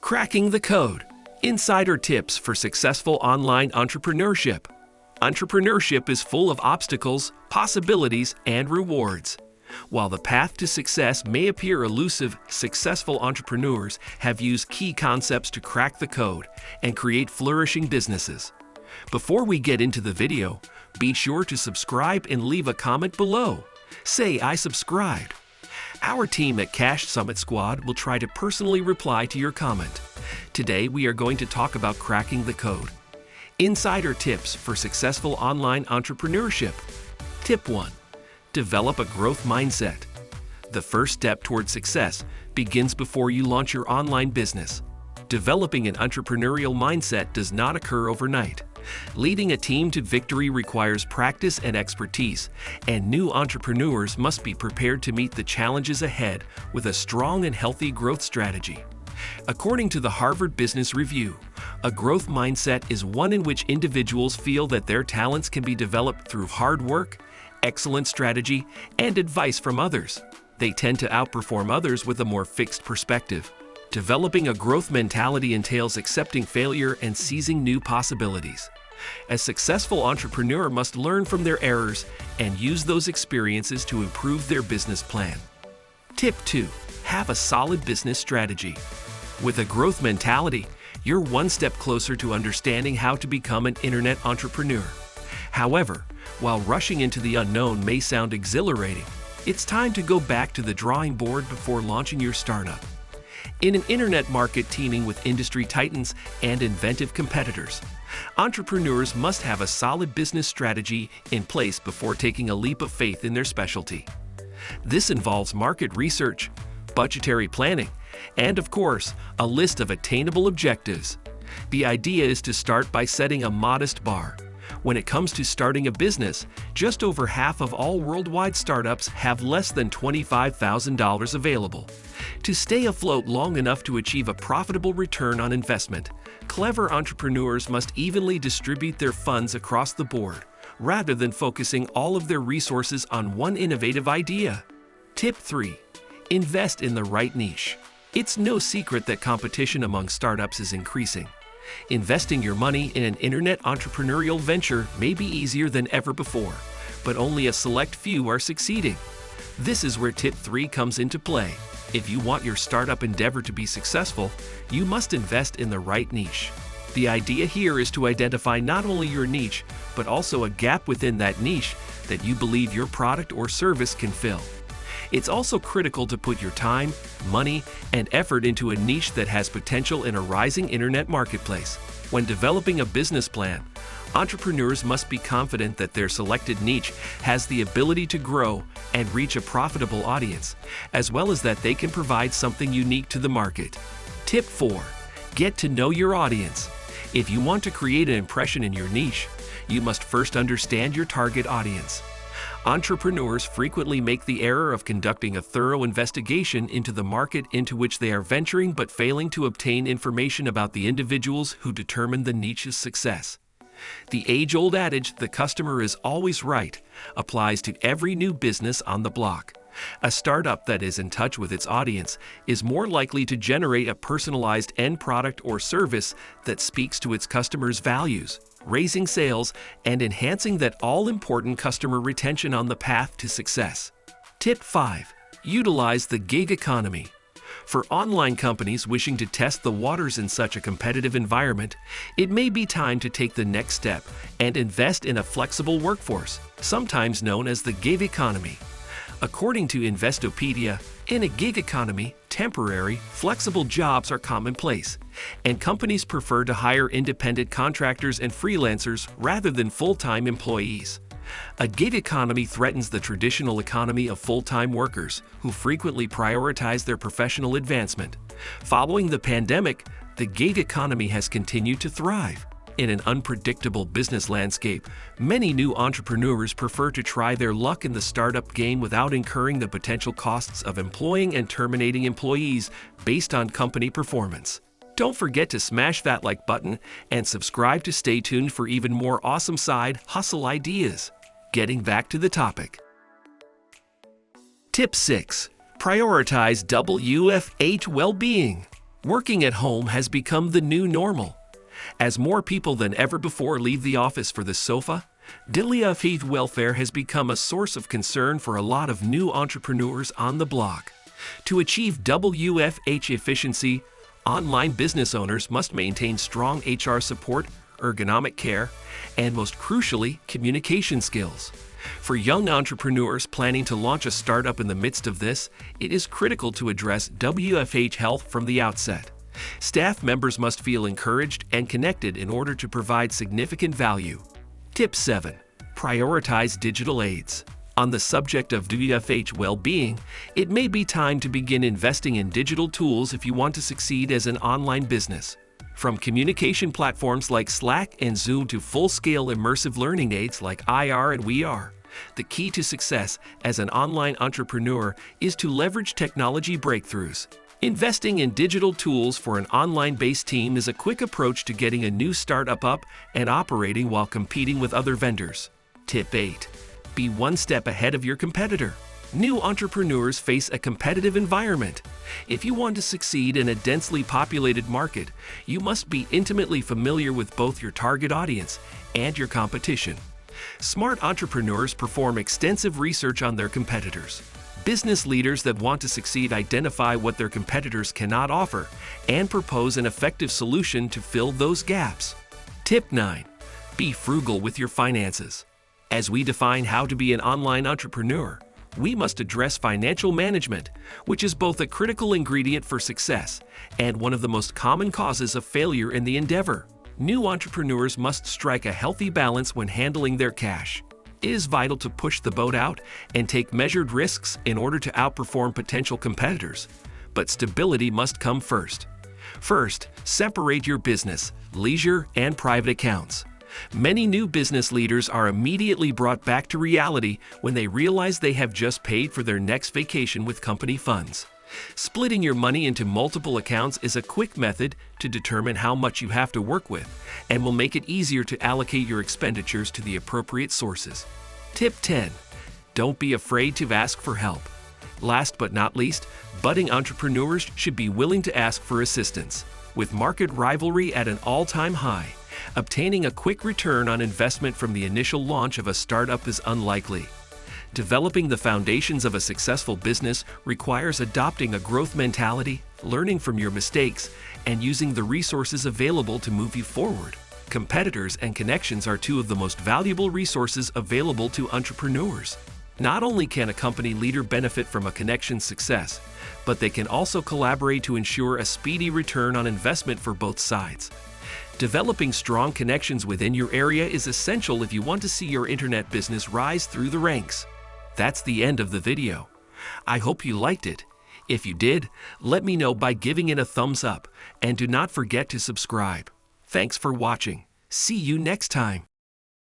Cracking the code. Insider tips for successful online entrepreneurship. Entrepreneurship is full of obstacles, possibilities, and rewards. While the path to success may appear elusive, successful entrepreneurs have used key concepts to crack the code and create flourishing businesses. Before we get into the video, be sure to subscribe and leave a comment below. Say, "I subscribed." Our team at Cash Summit Squad will try to personally reply to your comment. Today, we are going to talk about cracking the code. Insider tips for successful online entrepreneurship. Tip 1. Develop a growth mindset. The first step toward success begins before you launch your online business. Developing an entrepreneurial mindset does not occur overnight. Leading a team to victory requires practice and expertise, and new entrepreneurs must be prepared to meet the challenges ahead with a strong and healthy growth strategy. According to the Harvard Business Review, a growth mindset is one in which individuals feel that their talents can be developed through hard work, excellent strategy, and advice from others. They tend to outperform others with a more fixed perspective. Developing a growth mentality entails accepting failure and seizing new possibilities. A successful entrepreneur must learn from their errors and use those experiences to improve their business plan. Tip 2. Have a solid business strategy. With a growth mentality, you're one step closer to understanding how to become an internet entrepreneur. However, while rushing into the unknown may sound exhilarating, it's time to go back to the drawing board before launching your startup. In an internet market teeming with industry titans and inventive competitors, entrepreneurs must have a solid business strategy in place before taking a leap of faith in their specialty. This involves market research, budgetary planning, and of course, a list of attainable objectives. The idea is to start by setting a modest bar. When it comes to starting a business, just over half of all worldwide startups have less than $25,000 available. To stay afloat long enough to achieve a profitable return on investment, clever entrepreneurs must evenly distribute their funds across the board, rather than focusing all of their resources on one innovative idea. Tip 3. Invest in the right niche. It's no secret that competition among startups is increasing. Investing your money in an internet entrepreneurial venture may be easier than ever before, but only a select few are succeeding. This is where Tip 3 comes into play. If you want your startup endeavor to be successful, you must invest in the right niche. The idea here is to identify not only your niche, but also a gap within that niche that you believe your product or service can fill. It's also critical to put your time, money, and effort into a niche that has potential in a rising internet marketplace. When developing a business plan, entrepreneurs must be confident that their selected niche has the ability to grow and reach a profitable audience, as well as that they can provide something unique to the market. Tip 4. Get to know your audience. If you want to create an impression in your niche, you must first understand your target audience. Entrepreneurs frequently make the error of conducting a thorough investigation into the market into which they are venturing but failing to obtain information about the individuals who determine the niche's success. The age-old adage, "the customer is always right," applies to every new business on the block. A startup that is in touch with its audience is more likely to generate a personalized end product or service that speaks to its customers' values, raising sales and enhancing that all-important customer retention on the path to success. Tip 5. Utilize the gig economy. For online companies wishing to test the waters in such a competitive environment, it may be time to take the next step and invest in a flexible workforce, sometimes known as the gig economy. According to Investopedia, in a gig economy, temporary, flexible jobs are commonplace, and companies prefer to hire independent contractors and freelancers rather than full-time employees. A gig economy threatens the traditional economy of full-time workers, who frequently prioritize their professional advancement. Following the pandemic, the gig economy has continued to thrive. In an unpredictable business landscape, many new entrepreneurs prefer to try their luck in the startup game without incurring the potential costs of employing and terminating employees based on company performance. Don't forget to smash that like button and subscribe to stay tuned for even more awesome side hustle ideas. Getting back to the topic. Tip 6. Prioritize WFH well-being. Working at home has become the new normal. As more people than ever before leave the office for the sofa, WFH welfare has become a source of concern for a lot of new entrepreneurs on the block. To achieve WFH efficiency, online business owners must maintain strong HR support, ergonomic care, and most crucially, communication skills. For young entrepreneurs planning to launch a startup in the midst of this, it is critical to address WFH health from the outset. Staff members must feel encouraged and connected in order to provide significant value. Tip 7. Prioritize digital aids. On the subject of WFH well-being, it may be time to begin investing in digital tools if you want to succeed as an online business. From communication platforms like Slack and Zoom to full-scale immersive learning aids like IR and VR, the key to success as an online entrepreneur is to leverage technology breakthroughs. Investing in digital tools for an online-based team is a quick approach to getting a new startup up and operating while competing with other vendors. Tip 8. Be one step ahead of your competitor. New entrepreneurs face a competitive environment. If you want to succeed in a densely populated market, you must be intimately familiar with both your target audience and your competition. Smart entrepreneurs perform extensive research on their competitors. Business leaders that want to succeed identify what their competitors cannot offer and propose an effective solution to fill those gaps. Tip 9. Be frugal with your finances. As we define how to be an online entrepreneur, we must address financial management, which is both a critical ingredient for success and one of the most common causes of failure in the endeavor. New entrepreneurs must strike a healthy balance when handling their cash. It is vital to push the boat out and take measured risks in order to outperform potential competitors, but stability must come first. First, separate your business, leisure, and private accounts. Many new business leaders are immediately brought back to reality when they realize they have just paid for their next vacation with company funds. Splitting your money into multiple accounts is a quick method to determine how much you have to work with and will make it easier to allocate your expenditures to the appropriate sources. Tip 10. Don't be afraid to ask for help. Last but not least, budding entrepreneurs should be willing to ask for assistance. With market rivalry at an all-time high, obtaining a quick return on investment from the initial launch of a startup is unlikely. Developing the foundations of a successful business requires adopting a growth mentality, learning from your mistakes, and using the resources available to move you forward. Competitors and connections are two of the most valuable resources available to entrepreneurs. Not only can a company leader benefit from a connection's success, but they can also collaborate to ensure a speedy return on investment for both sides. Developing strong connections within your area is essential if you want to see your internet business rise through the ranks. That's the end of the video. I hope you liked it. If you did, let me know by giving it a thumbs up, and do not forget to subscribe. Thanks for watching. See you next time.